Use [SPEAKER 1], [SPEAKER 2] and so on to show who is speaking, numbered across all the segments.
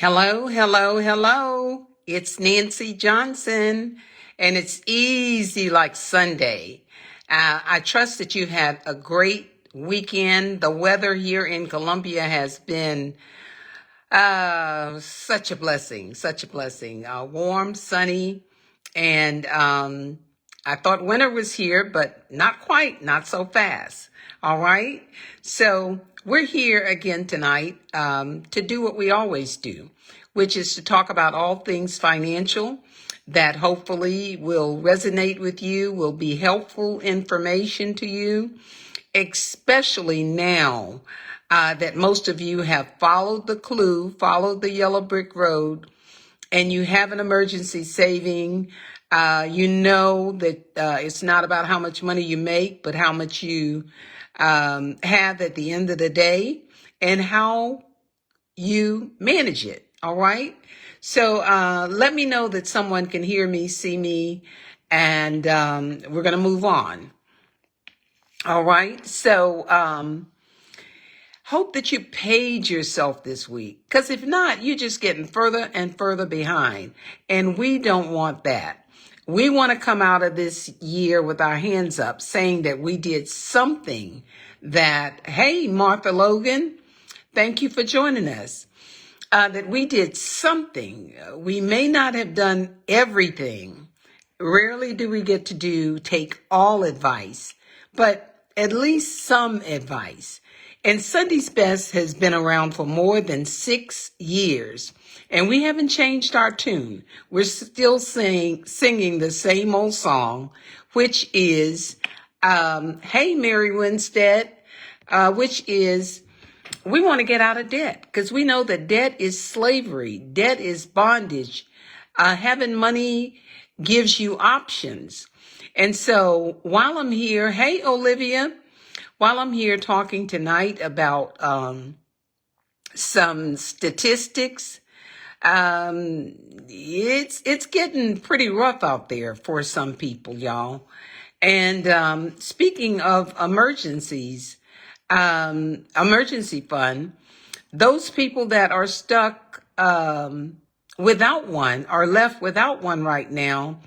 [SPEAKER 1] Hello, hello, hello. It's Nancy Johnson, and it's easy like Sunday. I trust that you've had a great weekend. The weather here in Columbia has been such a blessing, such a blessing. Warm, sunny, and I thought winter was here, but not quite, not so fast. All right. So we're here again tonight to do what we always do, which is to talk about all things financial that hopefully will resonate with you, will be helpful information to you, especially now that most of you have followed the clue, followed the yellow brick road, and you have an emergency saving. You know that it's not about how much money you make, but how much you have at the end of the day and how you manage it. All right. So let me know that someone can hear me, see me, and we're going to move on. All right. So hope that you paid yourself this week, because if not, you're just getting further and further behind. And we don't want that. We want to come out of this year with our hands up saying that we did something that, hey, Martha Logan, thank you for joining us. That we did something. We may not have done everything. Rarely do we get to take all advice, but at least some advice. And Sunday's Best has been around for more than 6 years, and we haven't changed our tune. We're still singing the same old song, which is, Hey, Mary Winstead, which is, we want to get out of debt because we know that debt is slavery. Debt is bondage. Having money gives you options. And so while I'm here, hey, Olivia, while I'm here talking tonight about some statistics, it's getting pretty rough out there for some people, y'all. And speaking of emergencies, emergency fund, those people that are stuck without one, are left without one right now,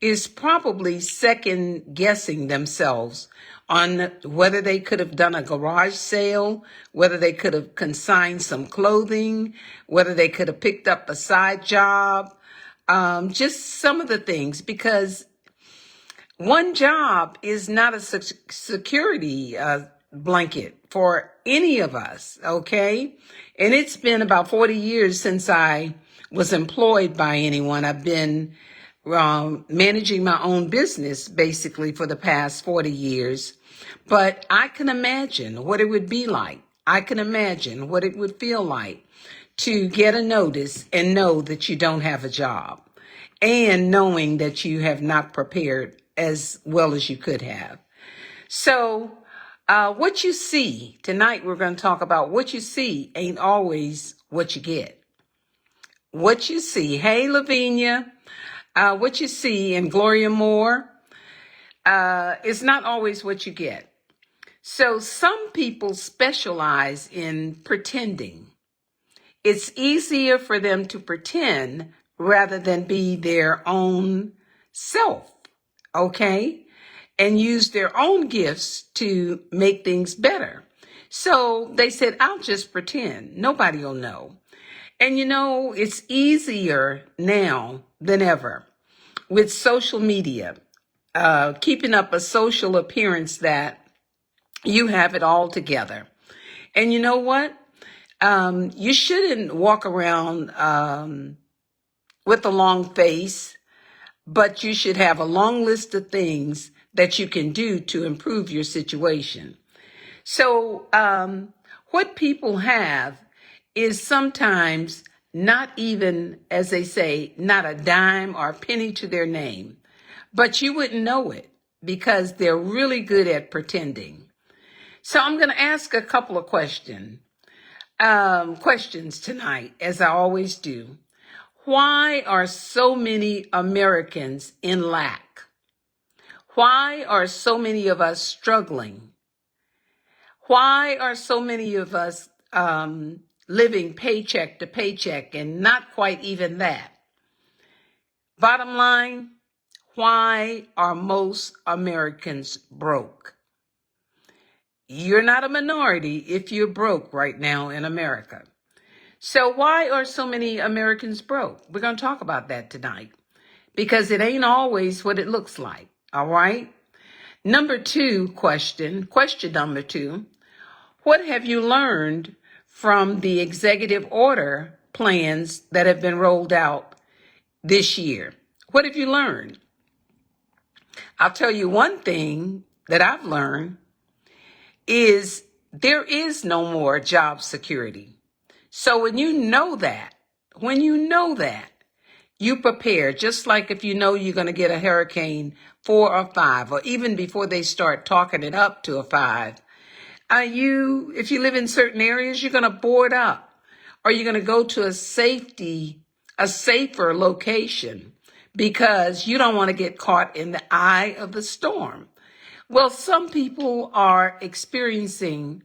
[SPEAKER 1] is probably second guessing themselves on whether they could have done a garage sale, whether they could have consigned some clothing, whether they could have picked up a side job, just some of the things, because one job is not a security blanket for any of us, okay? And it's been about 40 years since I was employed by anyone. I've been managing my own business basically for the past 40 years. But I can imagine what it would be like. I can imagine what it would feel like to get a notice and know that you don't have a job, and knowing that you have not prepared as well as you could have. So what you see tonight, we're going to talk about what you see ain't always what you get. What you see, hey, Lavinia, what you see in Gloria Moore is not always what you get. So some people specialize in pretending. It's easier for them to pretend rather than be their own self, okay? And use their own gifts to make things better. So they said, I'll just pretend. Nobody will know. And you know, it's easier now than ever with social media, keeping up a social appearance that you have it all together. And you know what? You shouldn't walk around with a long face, but you should have a long list of things that you can do to improve your situation. So what people have is sometimes not even, as they say, not a dime or a penny to their name, but you wouldn't know it because they're really good at pretending. So I'm going to ask a couple of questions tonight, as I always do. Why are so many Americans in lack? Why are so many of us struggling? Why are so many of us living paycheck to paycheck, and not quite even that. Bottom line, why are most Americans broke? You're not a minority if you're broke right now in America. So why are so many Americans broke? We're going to talk about that tonight because it ain't always what it looks like. All right. Question number 2, what have you learned from the executive order plans that have been rolled out this year? What have you learned? I'll tell you one thing that I've learned is there is no more job security. So when you know that, you prepare, just like if you know you're going to get a hurricane 4 or 5, or even before they start talking it up to a 5. If you live in certain areas, you're going to board up, or you're going to go to a safer location because you don't want to get caught in the eye of the storm. Well, some people are experiencing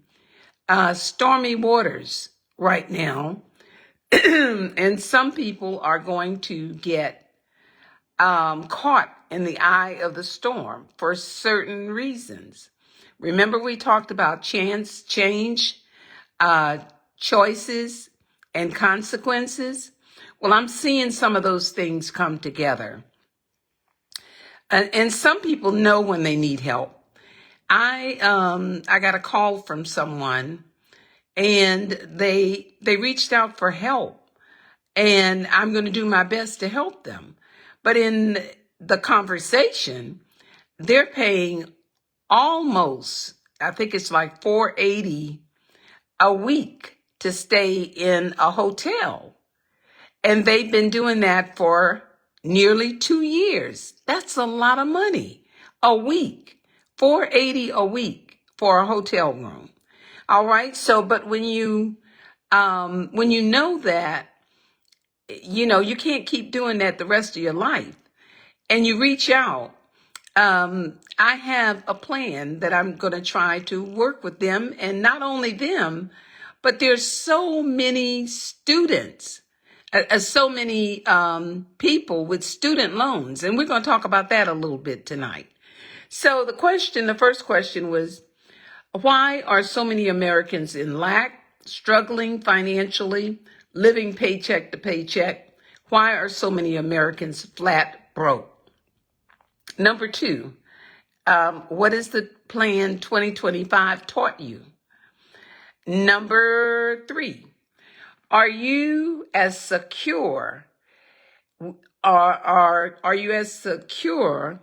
[SPEAKER 1] stormy waters right now, and some people are going to get caught in the eye of the storm for certain reasons. Remember, we talked about change, choices, and consequences. Well, I'm seeing some of those things come together. And some people know when they need help. I got a call from someone, and they reached out for help, and I'm going to do my best to help them. But in the conversation, they're paying almost, I think it's like $480 a week to stay in a hotel. And they've been doing that for nearly 2 years. That's a lot of money a week. $480 a week for a hotel room. All right. So, but when you know that, you can't keep doing that the rest of your life, and you reach out, I have a plan that I'm going to try to work with them, and not only them, but there's so many students, so many people with student loans, and we're going to talk about that a little bit tonight. So the first question was, why are so many Americans in lack, struggling financially, living paycheck to paycheck? Why are so many Americans flat broke? Number 2, what has the plan 2025 taught you? Number 3, are you as secure are you as secure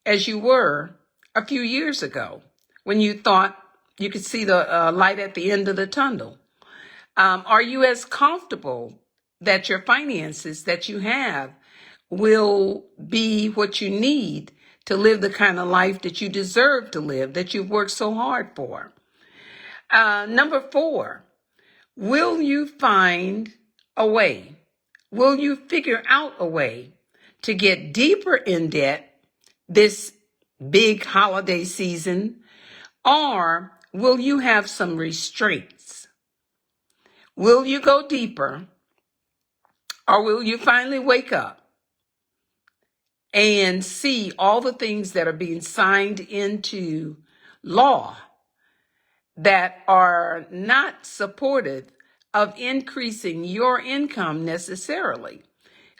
[SPEAKER 1] as you were a few years ago when you thought you could see the light at the end of the tunnel? Are you as comfortable that your finances that you have will be what you need to live the kind of life that you deserve to live, that you've worked so hard for? Number 4, will you find a way? Will you figure out a way to get deeper in debt this big holiday season? Or will you have some restraints? Will you go deeper? Or will you finally wake up and see all the things that are being signed into law that are not supportive of increasing your income necessarily?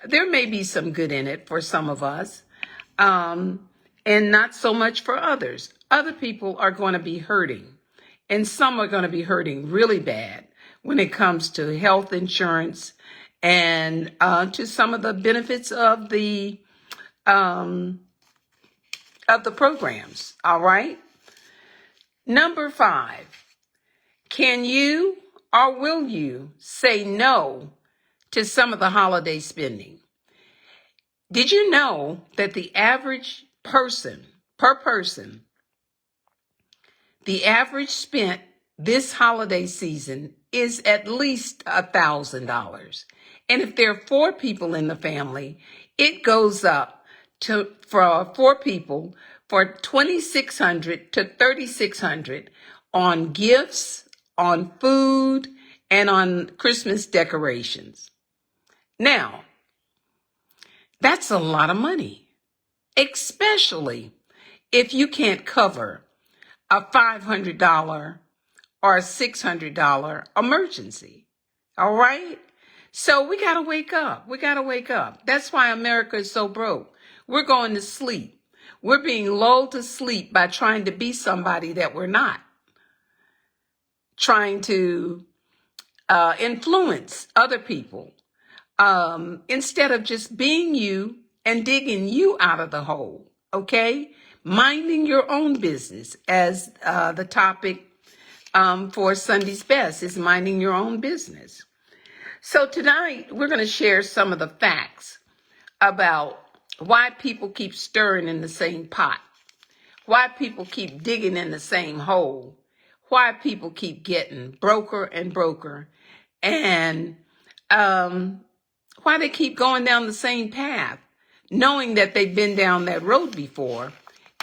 [SPEAKER 1] There may be some good in it for some of us, and not so much for others. Other people are going to be hurting, and some are going to be hurting really bad when it comes to health insurance and to some of the benefits of the programs. All right. Number 5, can you or will you say no to some of the holiday spending? Did you know that the average person, the average spent this holiday season is at least $1,000? And if there are 4 people in the family, it goes up for 4 people for $2,600 to $3,600 on gifts, on food, and on Christmas decorations. Now, that's a lot of money, especially if you can't cover a $500 or a $600 emergency. All right? So we got to wake up. We got to wake up. That's why America is so broke. We're going to sleep. We're being lulled to sleep by trying to be somebody that we're not. Trying to influence other people instead of just being you and digging you out of the hole. Okay? Minding your own business, as the topic for Sunday's Best is minding your own business. So tonight we're going to share some of the facts about why people keep stirring in the same pot, why people keep digging in the same hole, why people keep getting broker and broker, and why they keep going down the same path, knowing that they've been down that road before.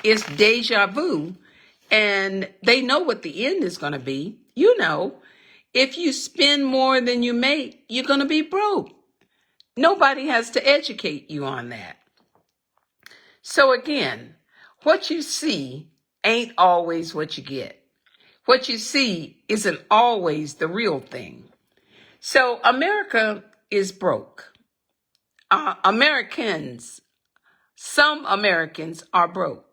[SPEAKER 1] It's deja vu, and they know what the end is going to be. You know, if you spend more than you make, you're going to be broke. Nobody has to educate you on that. So again, what you see ain't always what you get. What you see isn't always the real thing. So America is broke. Some Americans are broke.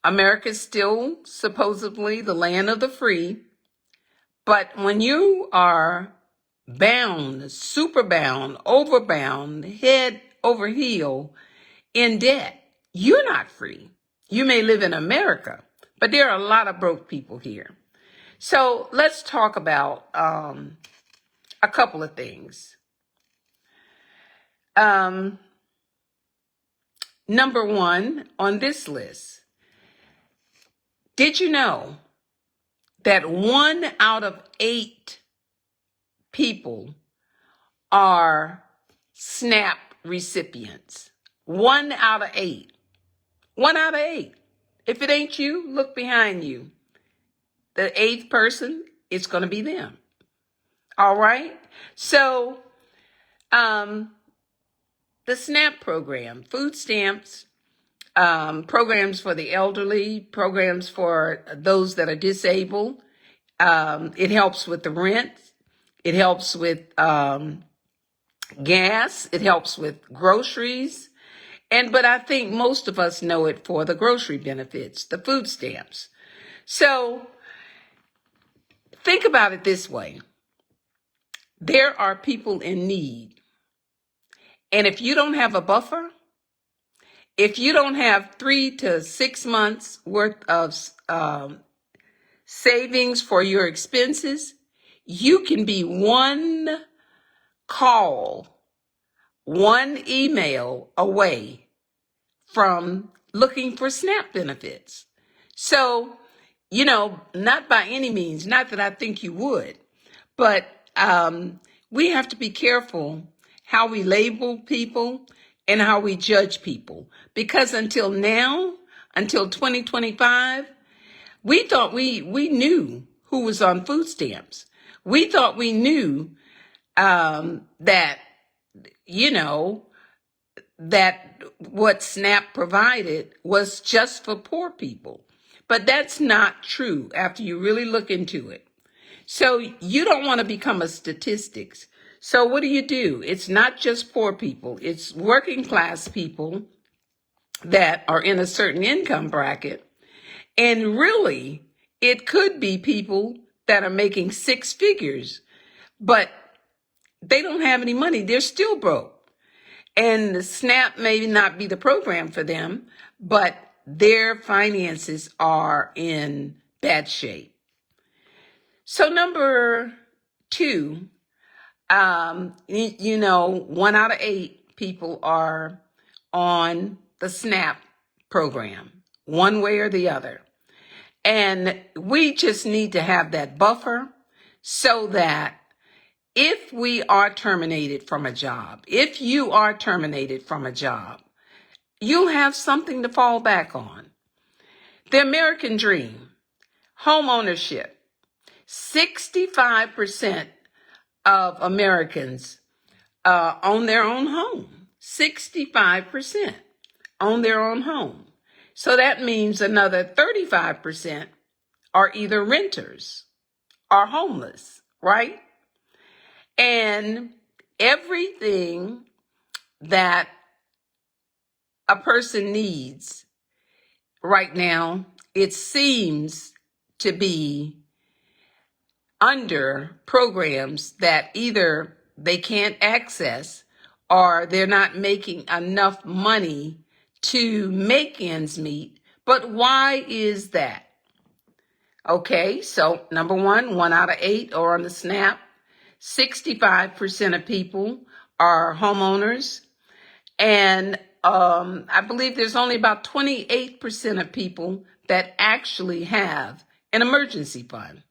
[SPEAKER 1] America's still supposedly the land of the free, but when you are bound, super bound, overbound, head over heel in debt, you're not free. You may live in America, but there are a lot of broke people here. So let's talk about a couple of things. Number one on this list, did you know that 1 out of 8 people are SNAP recipients? 1 out of 8. 1 out of 8. If it ain't you, look behind you. The 8th person, it's going to be them. All right? So, the SNAP program, food stamps, programs for the elderly, programs for those that are disabled. It helps with the rent. It helps with gas. It helps with groceries. But I think most of us know it for the grocery benefits, the food stamps. So think about it this way. There are people in need. And if you don't have a buffer, if you don't have 3 to 6 months worth of savings for your expenses, you can be one call, one email away from looking for SNAP benefits. So, not by any means, not that I think you would, but we have to be careful how we label people and how we judge people. Because until now, until 2025, we thought we knew who was on food stamps. We thought we knew that what SNAP provided was just for poor people. But that's not true after you really look into it. So you don't want to become a statistics. So what do? It's not just poor people. It's working class people that are in a certain income bracket. And really, it could be people that are making 6 figures, but they don't have any money. They're still broke. And the SNAP may not be the program for them, but their finances are in bad shape. So number 2, 1 out of 8 people are on the SNAP program, one way or the other. And we just need to have that buffer so that if we are terminated from a job, if you are terminated from a job, you'll have something to fall back on. The American dream, home ownership. 65% of Americans own their own home. 65% own their own home. So that means another 35% are either renters or homeless, right? And everything that a person needs right now, it seems to be under programs that either they can't access or they're not making enough money to make ends meet. But why is that? Okay, so number one out of 8 are on the SNAP. 65% of people are homeowners. And I believe there's only about 28% of people that actually have an emergency fund.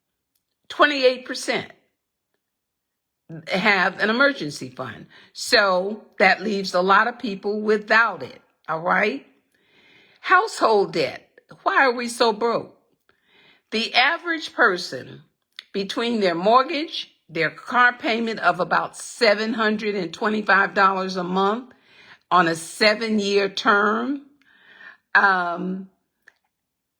[SPEAKER 1] 28% have an emergency fund. So that leaves a lot of people without it, all right? Household debt. Why are we so broke? The average person, between their mortgage, their car payment of about $725 a month on a 7-year term,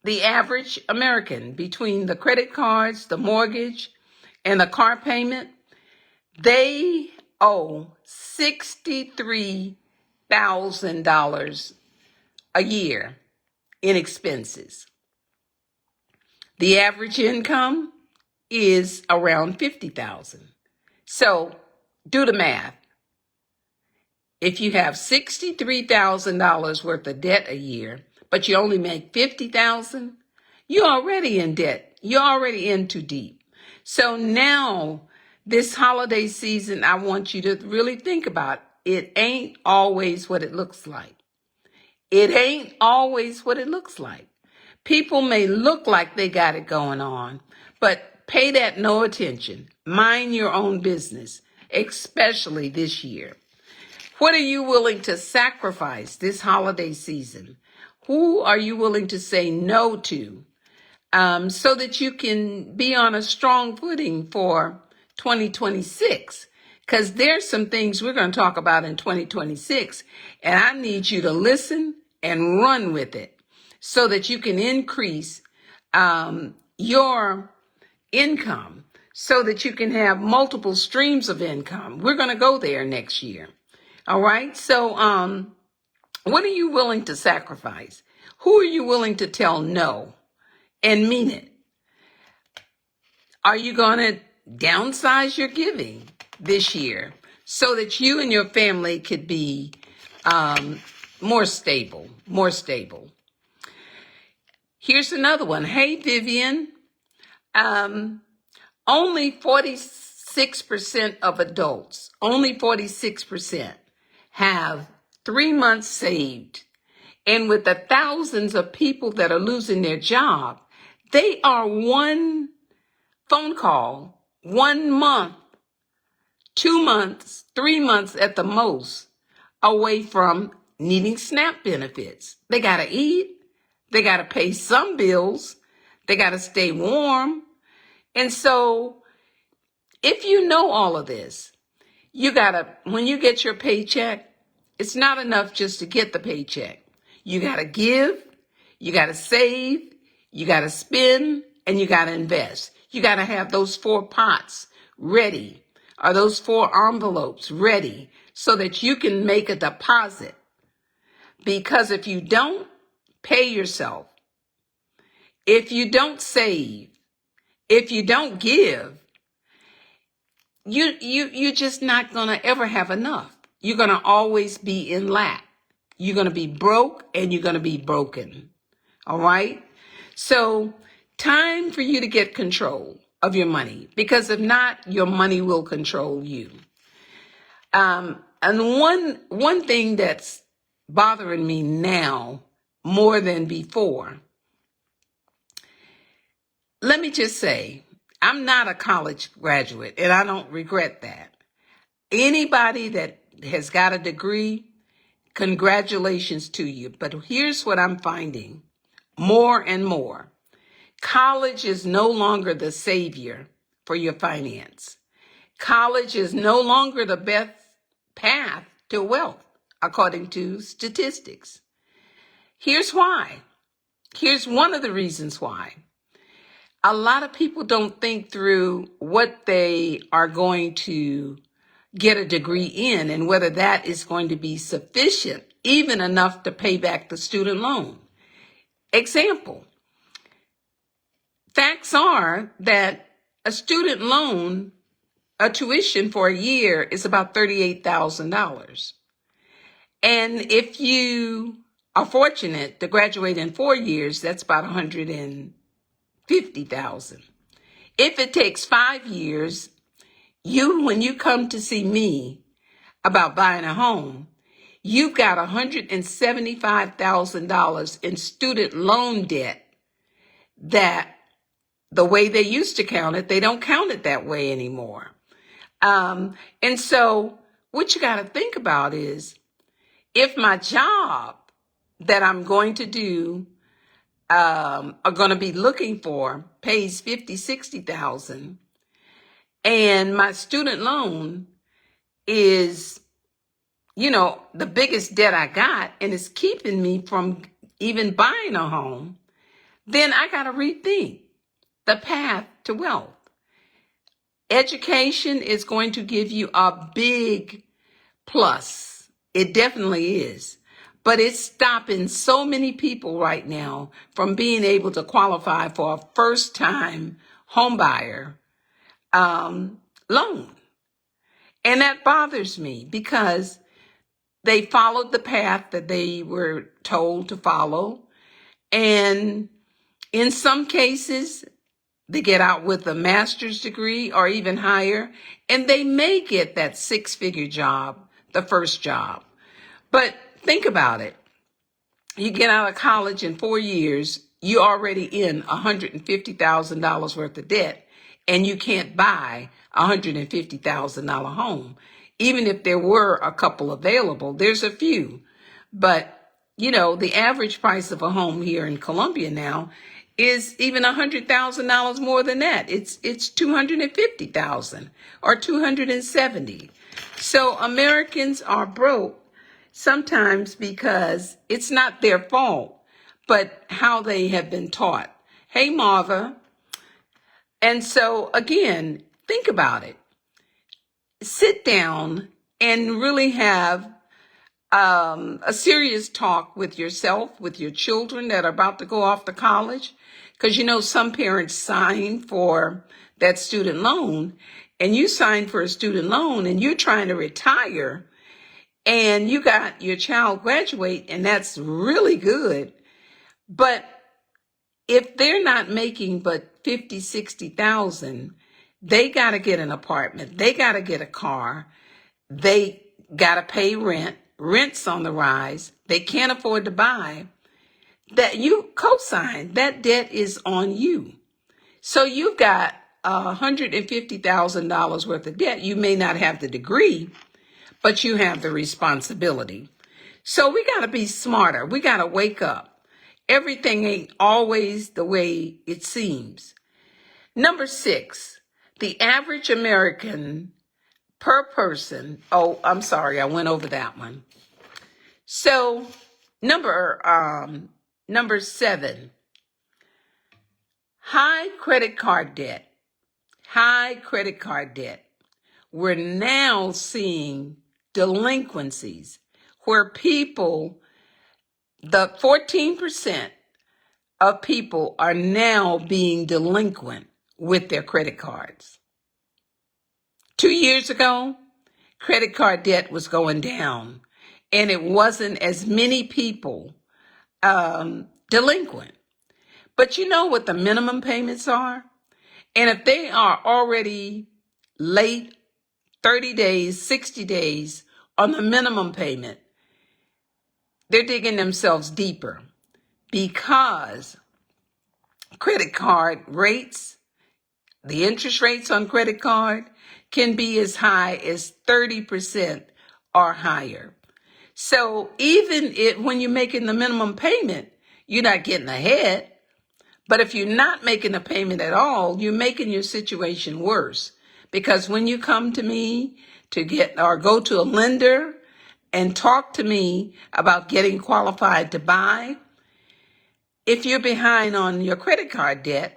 [SPEAKER 1] the average American, between the credit cards, the mortgage, and the car payment, they owe $63,000 a year in expenses. The average income is around $50,000. So do the math. If you have $63,000 worth of debt a year, but you only make $50,000, you're already in debt. You're already in too deep. So now, this holiday season, I want you to really think about it ain't always what it looks like. It ain't always what it looks like. People may look like they got it going on, but pay that no attention. Mind your own business, especially this year. What are you willing to sacrifice this holiday season? Who are you willing to say no to so that you can be on a strong footing for 2026? Because there's some things we're going to talk about in 2026, and I need you to listen and run with it so that you can increase your income so that you can have multiple streams of income. We're going to go there next year. All right. So what are you willing to sacrifice? Who are you willing to tell no and mean it? Are you going to downsize your giving this year so that you and your family could be more stable? Here's another one. Hey, Vivian. Only 46% of adults, only 46% have 3 months saved. And with the thousands of people that are losing their job, they are one phone call, 1 month, 2 months, 3 months at the most away from needing SNAP benefits. They got to eat. They got to pay some bills. They got to stay warm. And so if you know all of this, you got to, when you get your paycheck, it's not enough just to get the paycheck. You got to give, you got to save, you got to spend, and you got to invest. You got to have those 4 pots ready, or those 4 envelopes ready, so that you can make a deposit. Because if you don't pay yourself, if you don't save, if you don't give, you're just not going to ever have enough. You're going to always be in lack. You're going to be broke and you're going to be broken. All right? So time for you to get control of your money, because if not, your money will control you. And one thing that's bothering me now more than before, let me just say, I'm not a college graduate, and I don't regret that. Anybody that has got a degree, congratulations to you. But here's what I'm finding more and more. College is no longer the savior for your finance. College is no longer the best path to wealth, according to statistics. Here's why. Here's one of the reasons why. A lot of people don't think through what they are going to get a degree in and whether that is going to be sufficient, even enough to pay back the student loan. Example, facts are that a student loan, a tuition for a year is about $38,000. And if you are fortunate to graduate in 4 years, that's about $150,000. If it takes 5 years, when you come to see me about buying a home, you've got $175,000 in student loan debt that the way they used to count it, they don't count it that way anymore. And so what you got to think about is, if my job that I'm going to do, are going to be looking for pays $50,000, $60,000, and my student loan is, the biggest debt I got, and it's keeping me from even buying a home, then I got to rethink the path to wealth. Education is going to give you a big plus. It definitely is. But it's stopping so many people right now from being able to qualify for a first-time homebuyer loan. And that bothers me because they followed the path that they were told to follow. And in some cases, they get out with a master's degree or even higher, and they may get that 6-figure job, the first job. But think about it. You get out of college in 4 years, you're already in $150,000 worth of debt, and you can't buy a $150,000 home. Even if there were a couple available, there's a few. But, the average price of a home here in Columbia now is even $100,000 more than that. It's $250,000 or $270,000. So Americans are broke sometimes because it's not their fault, but how they have been taught. Hey, Martha. And so again, think about it. Sit down and really have a serious talk with yourself, with your children that are about to go off to college. Because, some parents sign for that student loan, and you sign for a student loan and you're trying to retire, and you got your child graduate, and that's really good. But if they're not making but $50,000, $60,000, they got to get an apartment. They got to get a car. They got to pay rent. Rent's on the rise. They can't afford to buy. That you co-sign, that debt is on you. So you've got $150,000 worth of debt. You may not have the degree, but you have the responsibility. So we got to be smarter. We got to wake up. Everything ain't always the way it seems. Number 6, the average American per person. Oh, I'm sorry. I went over that one. So number 7, high credit card debt. High credit card debt. We're now seeing delinquencies where the 14% of people are now being delinquent with their credit cards. 2 years ago, credit card debt was going down, and it wasn't as many people delinquent. But you know what the minimum payments are? And if they are already late 30 days, 60 days on the minimum payment, they're digging themselves deeper because credit card rates, the interest rates on credit card can be as high as 30% or higher. So even when you're making the minimum payment, you're not getting ahead, But if you're not making a payment at all, you're making your situation worse. Because when you come to me to get or go to a lender and talk to me about getting qualified to buy, if you're behind on your credit card debt,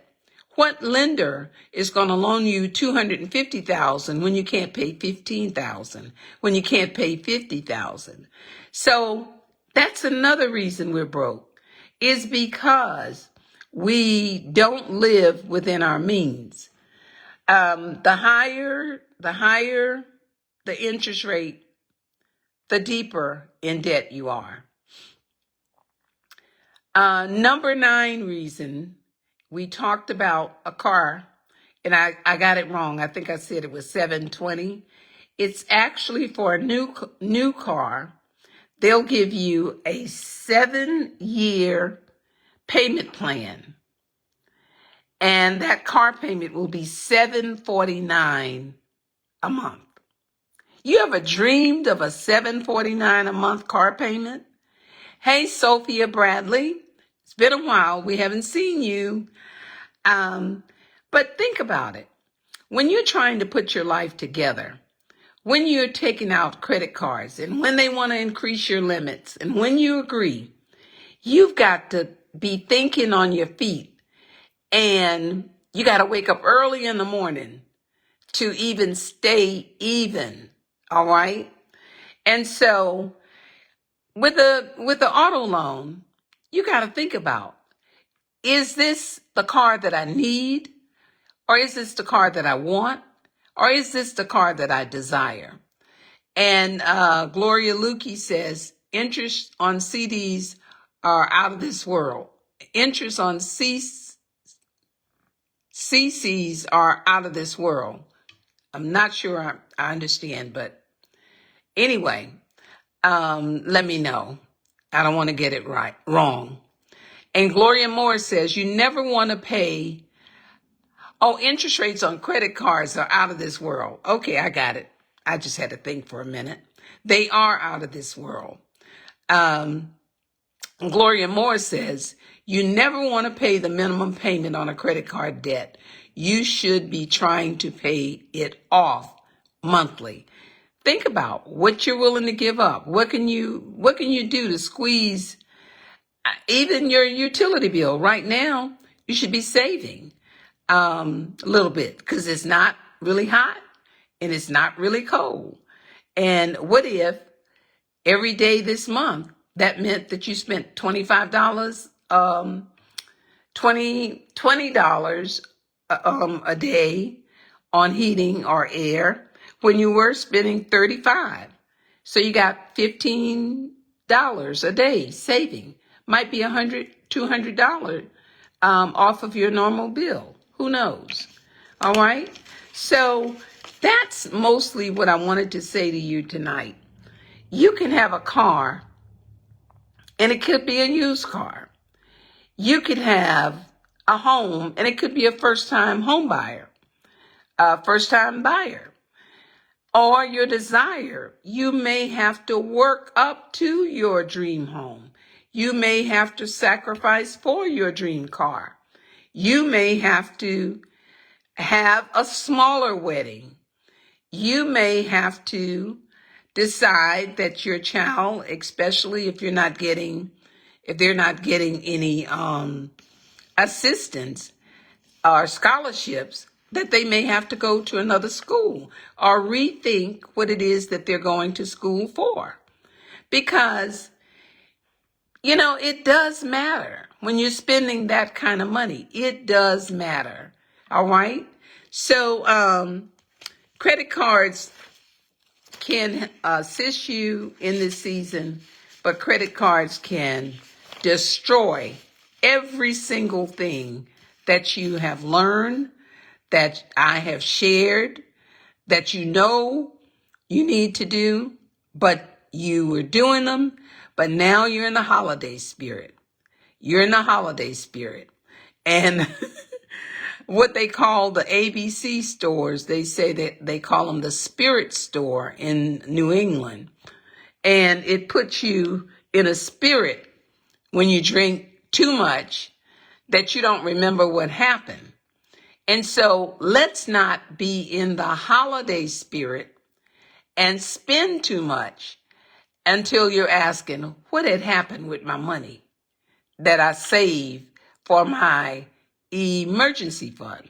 [SPEAKER 1] what lender is going to loan you $250,000 when you can't pay $15,000, when you can't pay $50,000? So that's another reason we're broke, is because we don't live within our means. The higher the interest rate, the deeper in debt you are. Number 9 reason, we talked about a car, and I got it wrong. I think I said it was 720. It's actually for a new car. They'll give you a 7-year payment plan, and that car payment will be $749 a month. You ever dreamed of a $749 a month car payment? Hey, Sophia Bradley, it's been a while. We haven't seen you. But think about it. When you're trying to put your life together, when you're taking out credit cards and when they want to increase your limits and when you agree, you've got to be thinking on your feet, and you got to wake up early in the morning to even stay even. All right. And so with the auto loan, you got to think about, is this the car that I need? Or is this the car that I want? Or is this the car that I desire? And Gloria Lukey says, interest on CDs are out of this world. Interest on CCs are out of this world. I'm not sure I understand, but anyway, let me know. I don't want to get it wrong. And Gloria Moore says, you never want to pay. Oh, interest rates on credit cards are out of this world. Okay, I got it. I just had to think for a minute. They are out of this world. Gloria Moore says, you never want to pay the minimum payment on a credit card debt. You should be trying to pay it off monthly. Think about what you're willing to give up. What can you do to squeeze even your utility bill? Right now, you should be saving a little bit, because it's not really hot and it's not really cold. And what if every day this month that meant that you spent $25, $20 a day on heating or air when you were spending $35? So you got $15 a day saving. Might be $100, $200 off of your normal bill. Who knows? All right. So that's mostly what I wanted to say to you tonight. You can have a car, and it could be a used car. You could have a home, and it could be a first-time home buyer, a first-time buyer. Or your desire. You may have to work up to your dream home. You may have to sacrifice for your dream car. You may have to have a smaller wedding. You may have to decide that your child, especially if they're not getting any assistance or scholarships, that they may have to go to another school or rethink what it is that they're going to school for. Because, it does matter when you're spending that kind of money. It does matter. All right. So credit cards can assist you in this season, but credit cards can destroy every single thing that you have learned, that I have shared, that you need to do, but you were doing them, but now you're in the holiday spirit. You're in the holiday spirit. And what they call the ABC stores, they say that they call them the spirit store in New England. And it puts you in a spirit when you drink too much that you don't remember what happened. And so let's not be in the holiday spirit and spend too much until you're asking, what had happened with my money that I saved for my emergency fund?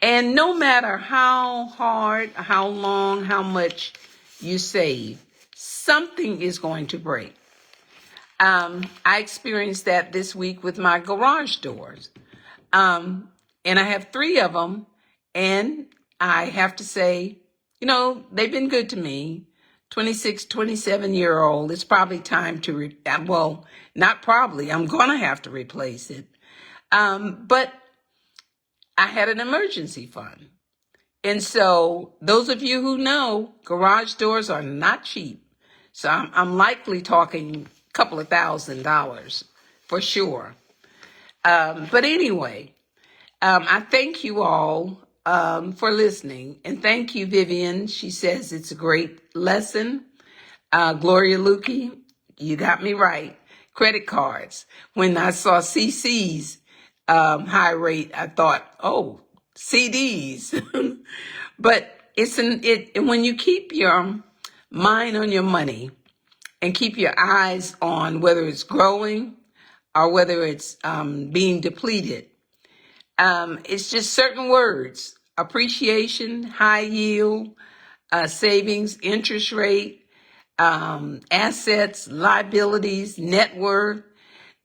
[SPEAKER 1] And no matter how hard, how long, how much you save, something is going to break. I experienced that this week with my garage doors. And I have 3 of them. And I have to say, they've been good to me. 26, 27-year-old. It's probably time to, well, not probably, I'm going to have to replace it. But I had an emergency fund. And so those of you who know, garage doors are not cheap. So I'm likely talking a couple of $1,000s for sure. But anyway, I thank you all for listening. And thank you, Vivian. She says it's a great lesson. Gloria Lukey, you got me right. Credit cards. When I saw CC's high rate, I thought, oh, CDs. But when you keep your mind on your money and keep your eyes on whether it's growing or whether it's being depleted, it's just certain words: appreciation, high yield, savings, interest rate, assets, liabilities, net worth.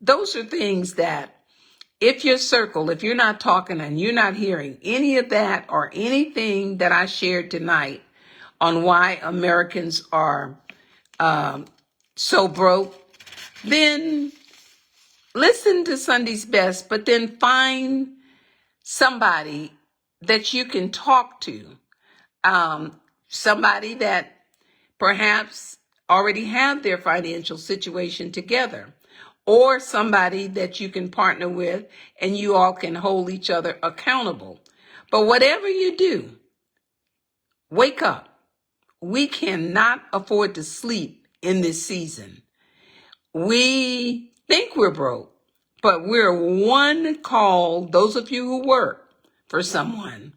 [SPEAKER 1] Those are things that if you're not talking and you're not hearing any of that or anything that I shared tonight on why Americans are so broke, then listen to Sunday's Best, but then find somebody that you can talk to, somebody that perhaps already have their financial situation together, or somebody that you can partner with and you all can hold each other accountable. But whatever you do, wake up. We cannot afford to sleep in this season. We think we're broke, but we're one call, those of you who work for someone,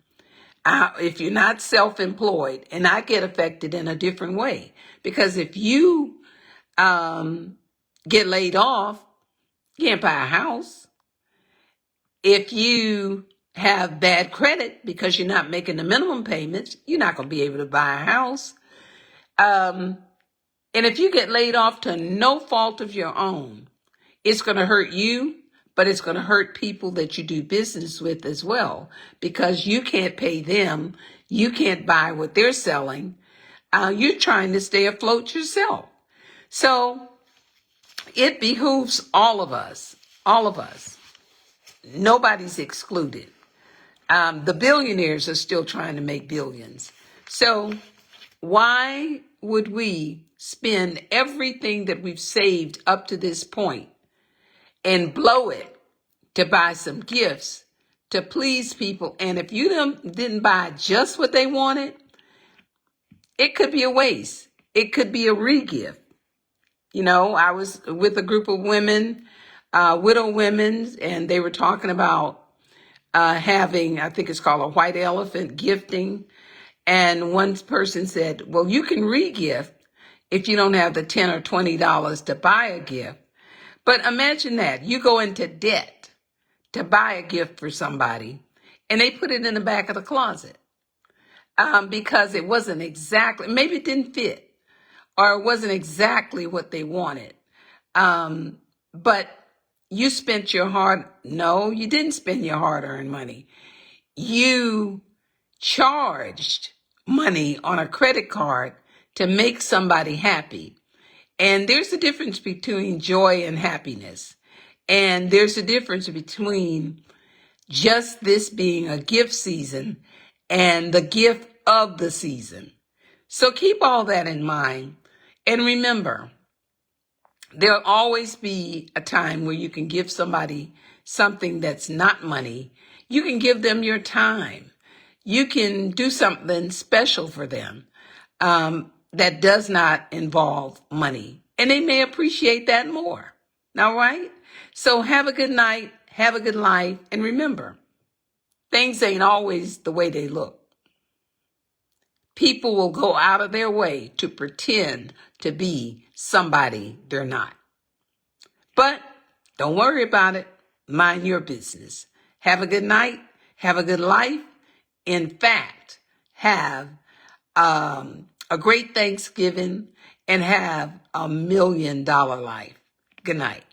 [SPEAKER 1] if you're not self-employed, and I get affected in a different way, because if you get laid off, you can't buy a house. If you have bad credit because you're not making the minimum payments, you're not going to be able to buy a house. And if you get laid off to no fault of your own, it's going to hurt you, but it's going to hurt people that you do business with as well, because you can't pay them. You can't buy what they're selling. You're trying to stay afloat yourself. So it behooves all of us. Nobody's excluded. The billionaires are still trying to make billions. So why would we spend everything that we've saved up to this point and blow it to buy some gifts to please people? And if you didn't buy just what they wanted, it could be a waste. It could be a re-gift. I was with a group of women, widow women, and they were talking about having, I think it's called a white elephant gifting. And one person said, well, you can re-gift if you don't have the $10 or $20 to buy a gift. But imagine that. You go into debt to buy a gift for somebody, and they put it in the back of the closet because it wasn't exactly, maybe it didn't fit, or it wasn't exactly what they wanted. But you spent no, you didn't spend your hard-earned money. You charged money on a credit card to make somebody happy. And there's a difference between joy and happiness. And there's a difference between just this being a gift season and the gift of the season. So keep all that in mind. And remember, there'll always be a time where you can give somebody something that's not money. You can give them your time. You can do something special for them that does not involve money. And they may appreciate that more. All right? So have a good night. have a good life, and remember, things ain't always the way they look. People will go out of their way to pretend to be somebody they're not. But don't worry about it. Mind your business. Have a good night. Have a good life. In fact, have a great Thanksgiving and have $1 million life. Good night.